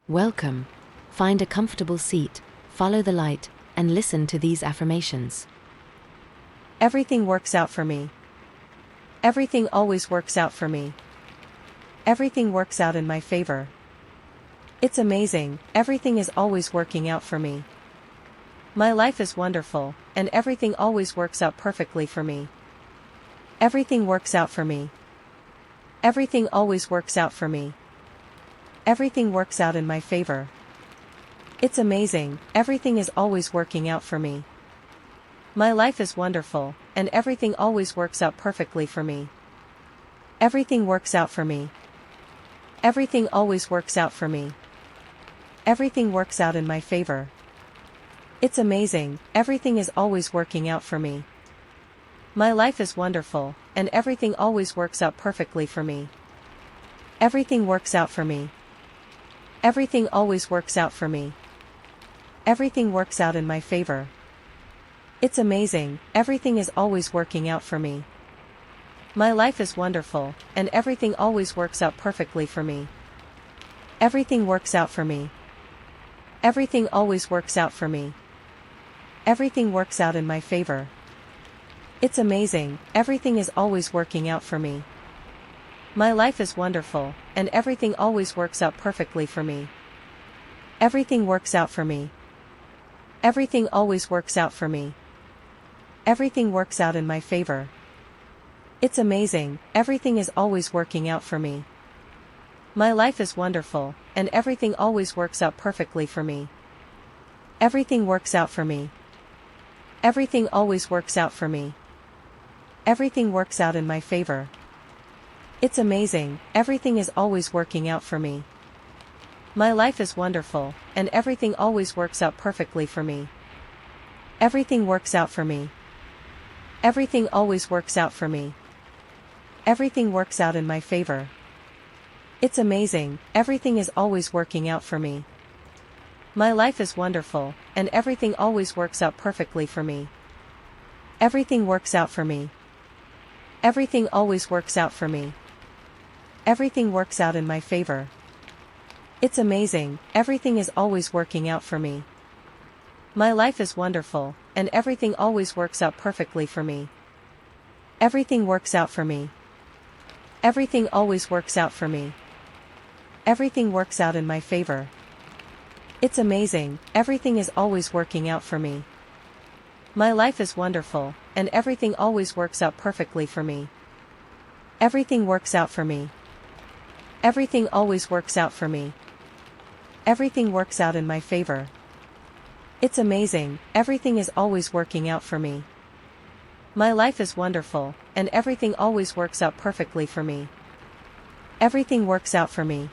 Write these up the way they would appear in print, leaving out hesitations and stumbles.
Welcome. Find a comfortable seat, follow the light, and listen to these affirmations. Everything works out for me. Everything always works out for me. Everything works out in my favor. It's amazing, everything is always working out for me. My life is wonderful, and everything always works out perfectly for me. Everything works out for me. Everything always works out for me. Everything works out in my favor. It's amazing, everything is always working out for me. My life is wonderful, and everything always works out perfectly for me. Everything works out for me. Everything always works out for me. Everything works out in my favor. It's amazing, everything is always working out for me. My life is wonderful, and everything always works out perfectly for me. Everything works out for me. Everything always works out for me. Everything works out in my favor. It's amazing, everything is always working out for me. My life is wonderful, and everything always works out perfectly for me. Everything works out for me. Everything always works out for me. Everything works out in my favor. It's amazing, everything is always working out for me. My life is wonderful, and everything always works out perfectly for me. Everything works out for me. Everything always works out for me. Everything works out in my favor. It's amazing, everything is always working out for me. My life is wonderful, and everything always works out perfectly for me. Everything works out for me. Everything always works out for me. Everything works out in my favor. It's amazing, everything is always working out for me. My life is wonderful, and everything always works out perfectly for me. Everything works out for me. Everything always works out for me. Everything works out in my favor. It's amazing, everything is always working out for me. My life is wonderful, and everything always works out perfectly for me. Everything works out for me. Everything always works out for me. Everything works out in my favor. It's amazing, everything is always working out for me. My life is wonderful, and everything always works out perfectly for me. Everything works out for me. Everything always works out for me. Everything works out in my favor. It's amazing, everything is always working out for me. My life is wonderful, and everything always works out perfectly for me. Everything works out for me. Everything always works out for me. Everything works out in my favor. It's amazing, everything is always working out for me. My life is wonderful, and everything always works out perfectly for me. Everything works out for me.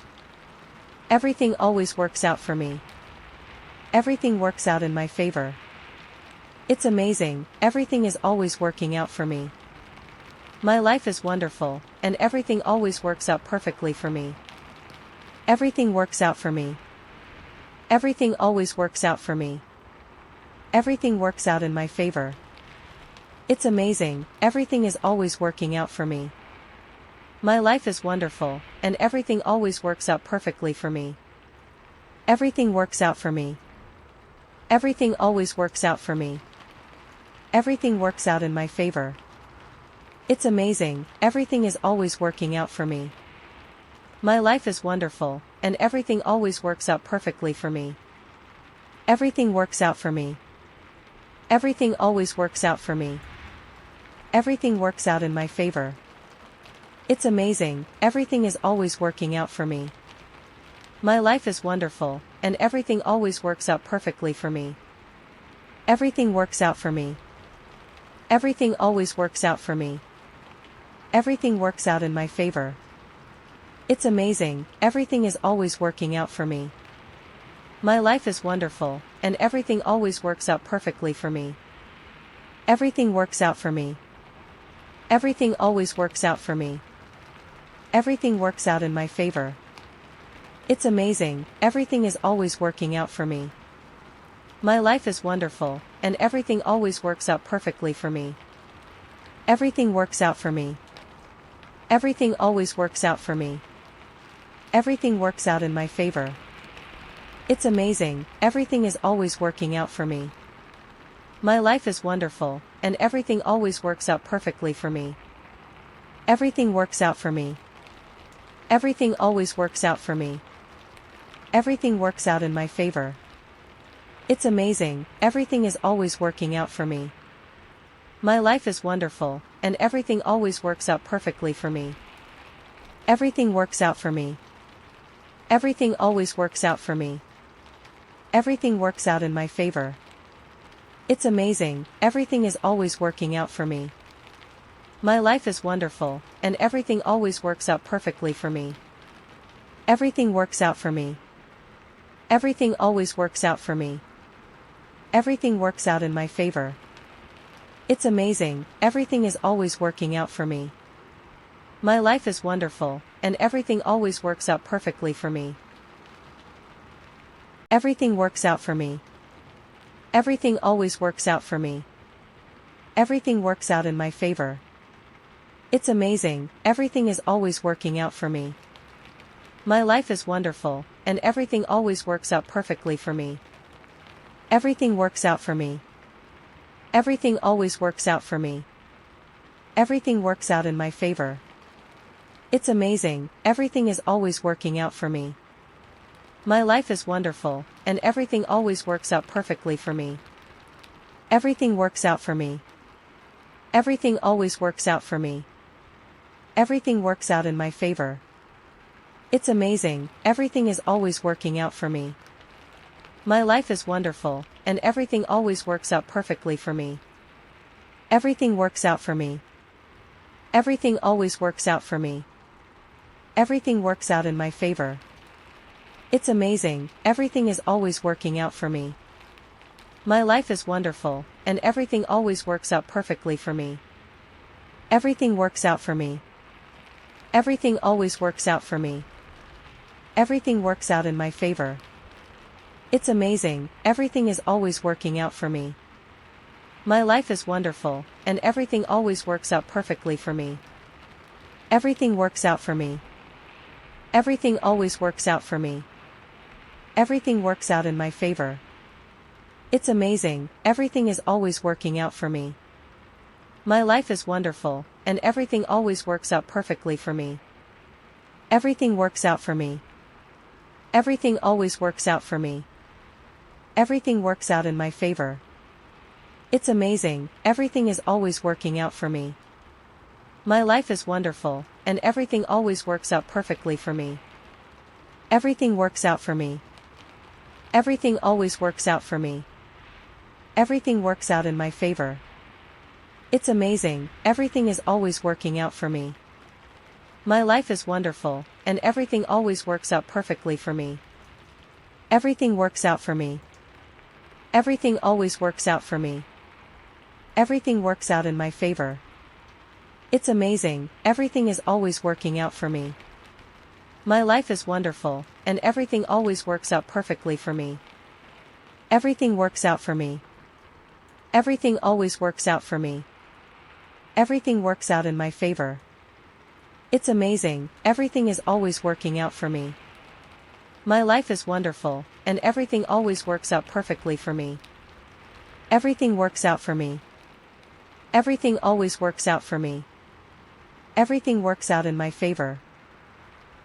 Everything always works out for me. Everything works out in my favor. It's amazing, everything is always working out for me. My life is wonderful, and everything always works out perfectly for me. Everything works out for me. Everything always works out for me. Everything works out in my favor. It's amazing, everything is always working out for me. My life is wonderful, and everything always works out perfectly for me. Everything works out for me. Everything always works out for me. Everything works out in my favor. It's amazing, everything is always working out for me. My life is wonderful, and everything always works out perfectly for me. Everything works out for me. Everything always works out for me. Everything works out in my favor. It's amazing, everything is always working out for me. My life is wonderful, and everything always works out perfectly for me. Everything works out for me. Everything always works out for me. Everything works out in my favor. It's amazing, everything is always working out for me. My life is wonderful, and everything always works out perfectly for me. Everything works out for me. Everything always works out for me. Everything works out in my favor. It's amazing, everything is always working out for me. My life is wonderful, and everything always works out perfectly for me. Everything works out for me. Everything always works out for me. Everything works out in my favor. It's amazing, everything is always working out for me. My life is wonderful, and everything always works out perfectly for me. Everything works out for me. Everything always works out for me. Everything works out in my favor. It's amazing, everything is always working out for me. My life is wonderful, and everything always works out perfectly for me. Everything works out for me. Everything always works out for me. Everything works out in my favor. It's amazing, everything is always working out for me. My life is wonderful, and everything always works out perfectly for me. Everything works out for me. Everything always works out for me. Everything works out in my favor. It's amazing, everything is always working out for me. My life is wonderful, and everything always works out perfectly for me. Everything works out for me. Everything always works out for me. Everything works out in my favor. It's amazing, everything is always working out for me. My life is wonderful, and everything always works out perfectly for me. Everything works out for me. Everything always works out for me. Everything works out in my favor. It's amazing, everything is always working out for me. My life is wonderful, and everything always works out perfectly for me. Everything works out for me. Everything always works out for me. Everything works out in my favor. It's amazing, everything is always working out for me. My life is wonderful, and everything always works out perfectly for me. Everything works out for me. Everything always works out for me. Everything works out in my favor. It's amazing, everything is always working out for me. My life is wonderful, and everything always works out perfectly for me. Everything works out for me. Everything always works out for me. Everything works out in my favor. It's amazing, everything is always working out for me. My life is wonderful, and everything always works out perfectly for me. Everything works out for me. Everything always works out for me. Everything works out in my favor. It's amazing, everything is always working out for me. My life is wonderful, and everything always works out perfectly for me. Everything works out for me. Everything always works out for me. Everything works out in my favor. It's amazing, everything is always working out for me. My life is wonderful, and everything always works out perfectly for me. Everything works out for me. Everything always works out for me. Everything works out in my favor. It's amazing, everything is always working out for me. My life is wonderful, and everything always works out perfectly for me. Everything works out for me. Everything always works out for me. Everything works out in my favor. It's amazing, everything is always working out for me. My life is wonderful, and everything always works out perfectly for me. Everything works out for me. Everything always works out for me. Everything works out in my favor. It's amazing, everything is always working out for me. My life is wonderful, and everything always works out perfectly for me. Everything works out for me. Everything always works out for me. Everything works out in my favor.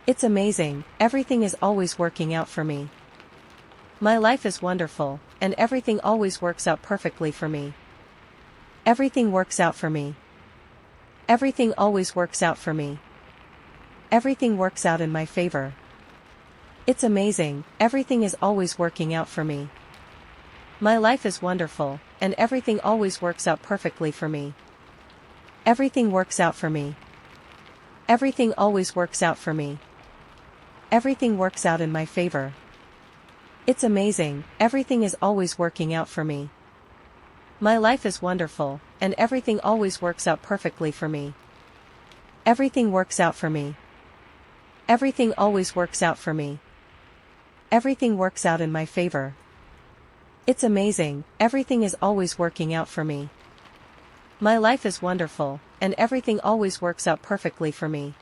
It's amazing, everything is always working out for me. My life is wonderful, and everything always works out perfectly for me. Everything works out for me. Everything always works out for me. Everything works out in my favor. It's amazing, everything is always working out for me. My life is wonderful, and everything always works out perfectly for me. Everything works out for me. Everything always works out for me. Everything works out in my favor. It's amazing, everything is always working out for me. My life is wonderful, and everything always works out perfectly for me. Everything works out for me. Everything always works out for me. Everything works out in my favor. It's amazing, everything is always working out for me. My life is wonderful, and everything always works out perfectly for me.